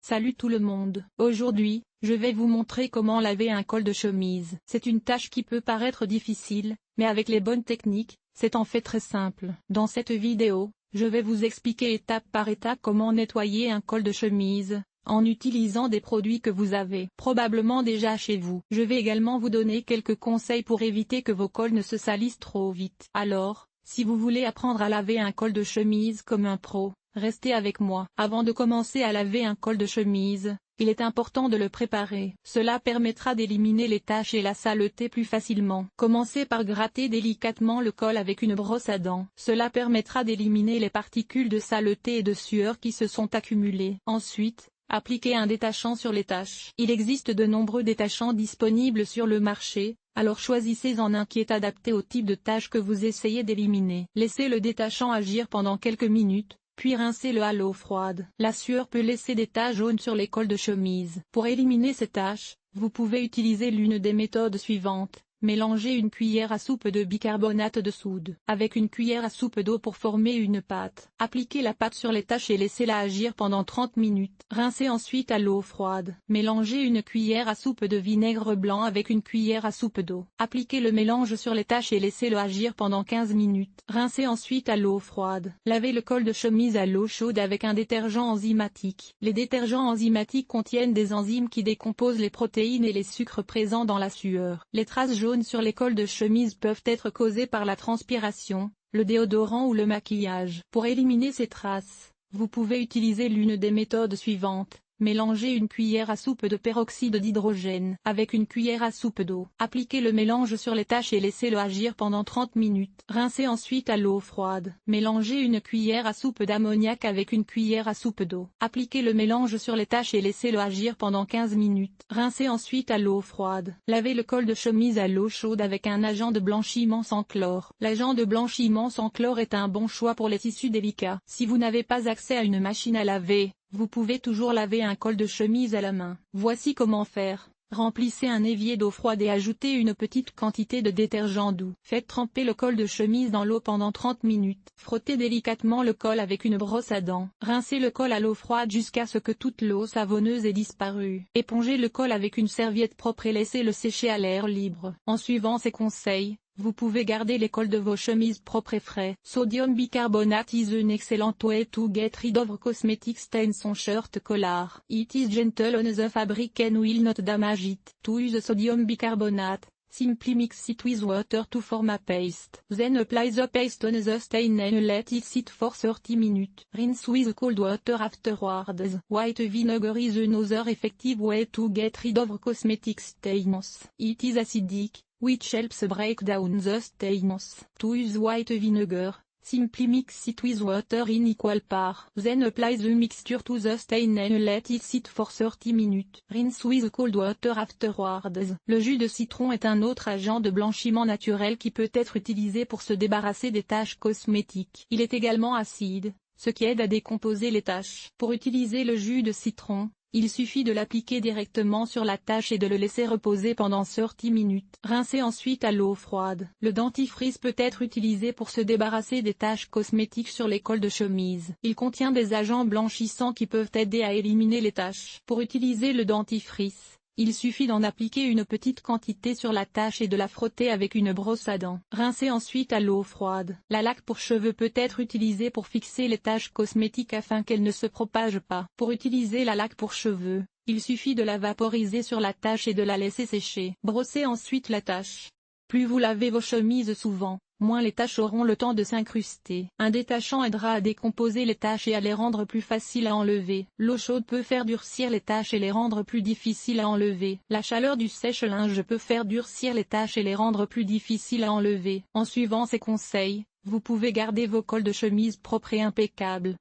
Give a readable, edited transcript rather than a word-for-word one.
Salut tout le monde. Aujourd'hui, je vais vous montrer comment laver un col de chemise. C'est une tâche qui peut paraître difficile, mais avec les bonnes techniques, c'est en fait très simple. Dans cette vidéo, je vais vous expliquer étape par étape comment nettoyer un col de chemise, en utilisant des produits que vous avez probablement déjà chez vous. Je vais également vous donner quelques conseils pour éviter que vos cols ne se salissent trop vite. Alors, si vous voulez apprendre à laver un col de chemise comme un pro, restez avec moi. Avant de commencer à laver un col de chemise, il est important de le préparer. Cela permettra d'éliminer les taches et la saleté plus facilement. Commencez par gratter délicatement le col avec une brosse à dents. Cela permettra d'éliminer les particules de saleté et de sueur qui se sont accumulées. Ensuite, appliquez un détachant sur les taches. Il existe de nombreux détachants disponibles sur le marché, alors choisissez-en un qui est adapté au type de taches que vous essayez d'éliminer. Laissez le détachant agir pendant quelques minutes, puis rincez-le à l'eau froide. La sueur peut laisser des taches jaunes sur les cols de chemise. Pour éliminer ces taches, vous pouvez utiliser l'une des méthodes suivantes. Mélangez une cuillère à soupe de bicarbonate de soude avec une cuillère à soupe d'eau pour former une pâte. Appliquez la pâte sur les taches et laissez-la agir pendant 30 minutes. Rincez ensuite à l'eau froide. Mélangez une cuillère à soupe de vinaigre blanc avec une cuillère à soupe d'eau. Appliquez le mélange sur les taches et laissez-le agir pendant 15 minutes. Rincez ensuite à l'eau froide. Lavez le col de chemise à l'eau chaude avec un détergent enzymatique. Les détergents enzymatiques contiennent des enzymes qui décomposent les protéines et les sucres présents dans la sueur. Les traces jaunes sur les cols de chemise peuvent être causées par la transpiration, le déodorant ou le maquillage. Pour éliminer ces traces, vous pouvez utiliser l'une des méthodes suivantes. Mélangez une cuillère à soupe de peroxyde d'hydrogène avec une cuillère à soupe d'eau. Appliquez le mélange sur les taches et laissez-le agir pendant 30 minutes. Rincez ensuite à l'eau froide. Mélangez une cuillère à soupe d'ammoniac avec une cuillère à soupe d'eau. Appliquez le mélange sur les taches et laissez-le agir pendant 15 minutes. Rincez ensuite à l'eau froide. Lavez le col de chemise à l'eau chaude avec un agent de blanchiment sans chlore. L'agent de blanchiment sans chlore est un bon choix pour les tissus délicats. Si vous n'avez pas accès à une machine à laver, vous pouvez toujours laver un col de chemise à la main. Voici comment faire. Remplissez un évier d'eau froide et ajoutez une petite quantité de détergent doux. Faites tremper le col de chemise dans l'eau pendant 30 minutes. Frottez délicatement le col avec une brosse à dents. Rincez le col à l'eau froide jusqu'à ce que toute l'eau savonneuse ait disparu. Épongez le col avec une serviette propre et laissez-le sécher à l'air libre. En suivant ces conseils, vous pouvez garder les cols de vos chemises propres et frais. Sodium bicarbonate is an excellent way to get rid of cosmetic stains on shirt collar. It is gentle on the fabric and will not damage it. To use sodium bicarbonate, simply mix it with water to form a paste. Then apply the paste on the stain and let it sit for 30 minutes. Rinse with cold water afterwards. White vinegar is another effective way to get rid of cosmetic stains. It is acidic, which helps break down the stains. To use white vinegar, simply mix it with water in equal parts. Then apply the mixture to the stain and let it sit for 30 minutes. Rinse with cold water afterwards. Le jus de citron est un autre agent de blanchiment naturel qui peut être utilisé pour se débarrasser des taches cosmétiques. Il est également acide, ce qui aide à décomposer les taches. Pour utiliser le jus de citron, il suffit de l'appliquer directement sur la tache et de le laisser reposer pendant 30 minutes. Rincez ensuite à l'eau froide. Le dentifrice peut être utilisé pour se débarrasser des taches cosmétiques sur les cols de chemise. Il contient des agents blanchissants qui peuvent aider à éliminer les taches. Pour utiliser le dentifrice, il suffit d'en appliquer une petite quantité sur la tache et de la frotter avec une brosse à dents. Rincez ensuite à l'eau froide. La laque pour cheveux peut être utilisée pour fixer les taches cosmétiques afin qu'elles ne se propagent pas. Pour utiliser la laque pour cheveux, il suffit de la vaporiser sur la tache et de la laisser sécher. Brossez ensuite la tache. Plus vous lavez vos chemises souvent, moins les taches auront le temps de s'incruster. Un détachant aidera à décomposer les taches et à les rendre plus faciles à enlever. L'eau chaude peut faire durcir les taches et les rendre plus difficiles à enlever. La chaleur du sèche-linge peut faire durcir les taches et les rendre plus difficiles à enlever. En suivant ces conseils, vous pouvez garder vos cols de chemise propres et impeccables.